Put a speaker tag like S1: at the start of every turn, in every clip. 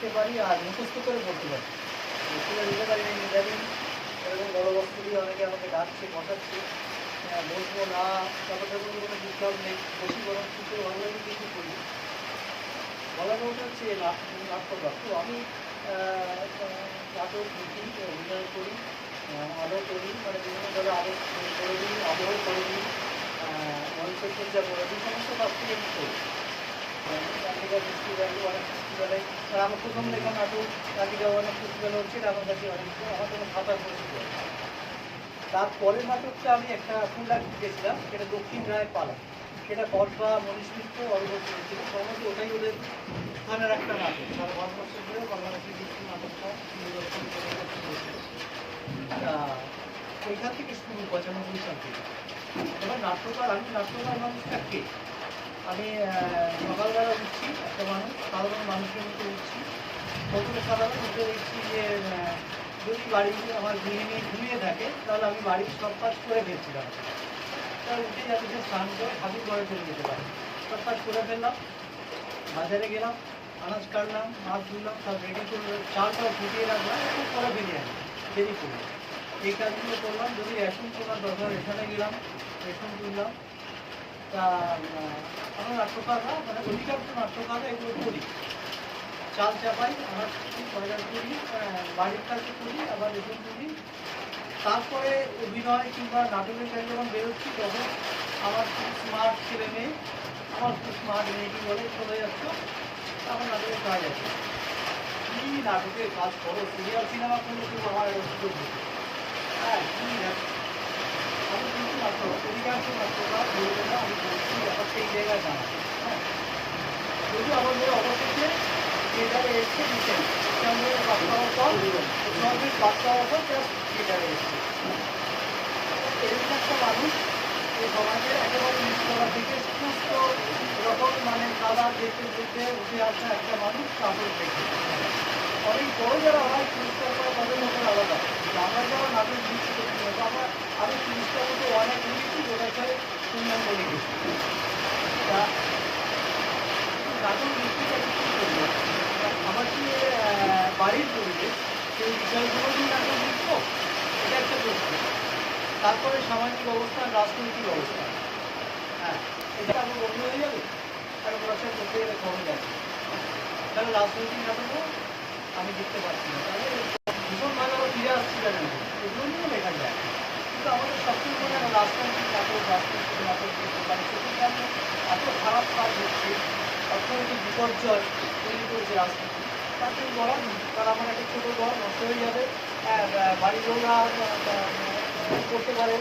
S1: লিখতে পারি আর মুখস্থ করে পড়তে পারি। স্কুলে লিখতে পারি না ইদানিং এরকম বড় বস্তু দিয়ে অনেকে আমাকে ডাকছে, বসাচ্ছে, বসবো না, ব্যাপারটা কোনো ডিস্টার্ব নেই, বসি বরং কিছু ভালো লাগে কিছু করি। বলার ওটা হচ্ছে নাট্যকর। তো আমি নাটক লিখি, অভিনয় করি, আলো করি, মানে বিভিন্নভাবে আলো করে দিই, আবহ করে দিই, মঞ্চসজ্জা করে দিই, সমস্ত কাজটি আমি করি। রাধিকা ফেস্টিভ্যাল, অনেক ফেস্টিভ্যালে, আর আমার প্রথম লেখা নাটক রাধিকা অনেক ফেস্টিভ্যাল হচ্ছে, এটা আমার কাছে অনেক, আমার জন্য খাতা পরিচিত। তারপরের নাটকটা আমি একটা ফুললাখ লিখেছিলাম, সেটা দক্ষিণ রায় পালা, সেটা কসবা মনীষ মিত্র অভিনয় করেছিল। সম্ভবত ওটাই ওদের স্থানের একটা নাটক, সারা ভারতবর্ষের ধরে বাংলাদেশের কিছু নাটকটা পরিদর্শন করে তা ওইখান থেকে শুরু 95 সাল থেকে। এবার নাট্যকার, আমি নাট্যকার মানুষটা কে? আমি সকালবেলা উঠছি, একটা মানুষ, সাধারণ মানুষের মতো উঠছি, প্রথমে সাধারণ উঠে দেখছি যে যদি বাড়ি আমার গৃহিণী ঘুমিয়ে থাকে তাহলে আমি বাড়ির সব কাজ করে ফেলছিলাম। তার উঠে যাতে সে স্নান করে ঠাকুর ঘরে চলে যেতে পারে, সব কাজ করে ফেললাম। বাজারে গেলাম, আনাজ কাটলাম, মাছ ধুলাম, সব রেডি করে চালটাও ফুটিয়ে রাখলাম, একটু পরে বেরিয়ে আনি, দেরি করলাম। এই কাজগুলো করলাম। যদি রেশন তোলার দরকার রেশনে গেলাম, রেশন তুললাম। তা আমরা নাট্যকাররা, মানে অধিকাংশ নাট্যকাররা এগুলো করি। চাল চাপাই, আনাজ বাজার করি, বাড়ির কাজে করি, আবার রেশন তুলি। তারপরে অভিনয় কিংবা নাটকের কাজে যখন বেরোচ্ছি তখন আমার খুব স্মার্ট ছেলে মেয়ে, আমার খুব স্মার্ট মেয়েটি বলে চলে যাচ্ছ, আমার নাটকের কাজ আছে। কি নাটকের কাজ করো, সিরিয়াল সিনেমা করলে খুব আমার সুযোগ দিতে। হ্যাঁ, কি আমি কিন্তু নাটক, অধিকাংশ নাট্যকার বলবে না, আমি বলছি ব্যাপারটা এই জায়গায় জানা। হ্যাঁ, যদি আমার মেয়ে অবশেষে থিয়েটারে এসছে রিসেন্ট এক্সামের পাস হওয়ার পর, এক্সামের পাস হওয়ার পর জাস্ট থিয়েটারে এসছে। এরকম একটা মানুষ এই সমাজের একেবারে নিচতলা থেকে সমস্ত রকম মানে কালার দেখতে দেখতে উঠে আসা একটা মানুষ নাটক দেখে। অনেক বড় যারা হয় পুরস্কার পায় তাদের মতো আলাদা, আমরা যারা নাটক লিখছি আমরা আমি পুরস্কার মতো অনেক লিখেছি, ওটাকে পূর্ণাঙ্গ লিখেছি। তা নাটক লিখতে গেলে কী করবো, আমার কি বাড়ির পরিবেশ সেই বিষয়গুলো নিয়ে নাটক লিখবো, এটা একটা প্রশ্ন। তারপরে সামাজিক অবস্থান, রাজনৈতিক অবস্থান, হ্যাঁ, এটা আমার বন্ধ হয়ে যাবে, আর পড়াশোনা করতে গেলে কমে যাবে। তাহলে রাজনৈতিক নাটকও আমি দেখতে পাচ্ছি না, তাহলে ভীষণভাবে আবার ফিরে আসছি না, এগুলো নিয়েও লেখা যায়। কিন্তু আমাদের সবচেয়ে মনে হয় রাজনৈতিক নাটক দেখতে পারি, সেটার কারণে এত খারাপ কাজ হচ্ছে, অর্থনৈতিক বিপর্যয় তৈরি করেছে রাজনীতি, তাকে বলার নেই। কারণ আমার একটা ছোটো ঘর নষ্ট হয়ে যাবে, বাড়ির লোকরা করতে পারে,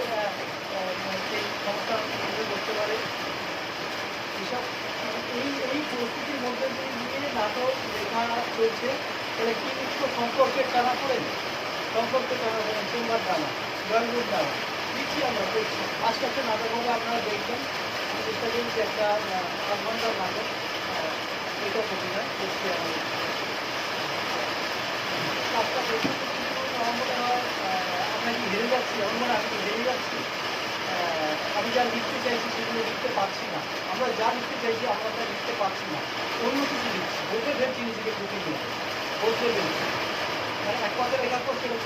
S1: সেই সংস্থা করতে পারে, এসব এই পরিস্থিতির মধ্যে দিয়ে নাটক লেখা চলছে। তাহলে কি নিত্য সম্পর্কের টানা পড়েন, সম্পর্কের টানা পড়েন, চেম্বার টানা, জয়গুর টানা দিচ্ছি, আমরা করছি। আজকে একটা নাটক হবে, আপনারা দেখবেন, চেষ্টা করছি একটা 8 ঘন্টার নাটক, এটা কঠিন নয়, করছি আমাদের কাজটা করতে। আমার মনে হয় আমরা কি হেরে যাচ্ছি, আমার মনে হয় আমি হেরে যাচ্ছি। আমি যা লিখতে চাইছি সেগুলো লিখতে পারছি না, আমরা যা লিখতে চাইছি আমরা তা লিখতে পারছি না, অন্য কিছু লিখছি, বলতে ফেলছি নিজেকে প্রতিনিয়ত, বলতে ফেলছি। এক কথা লেখার পর সেটা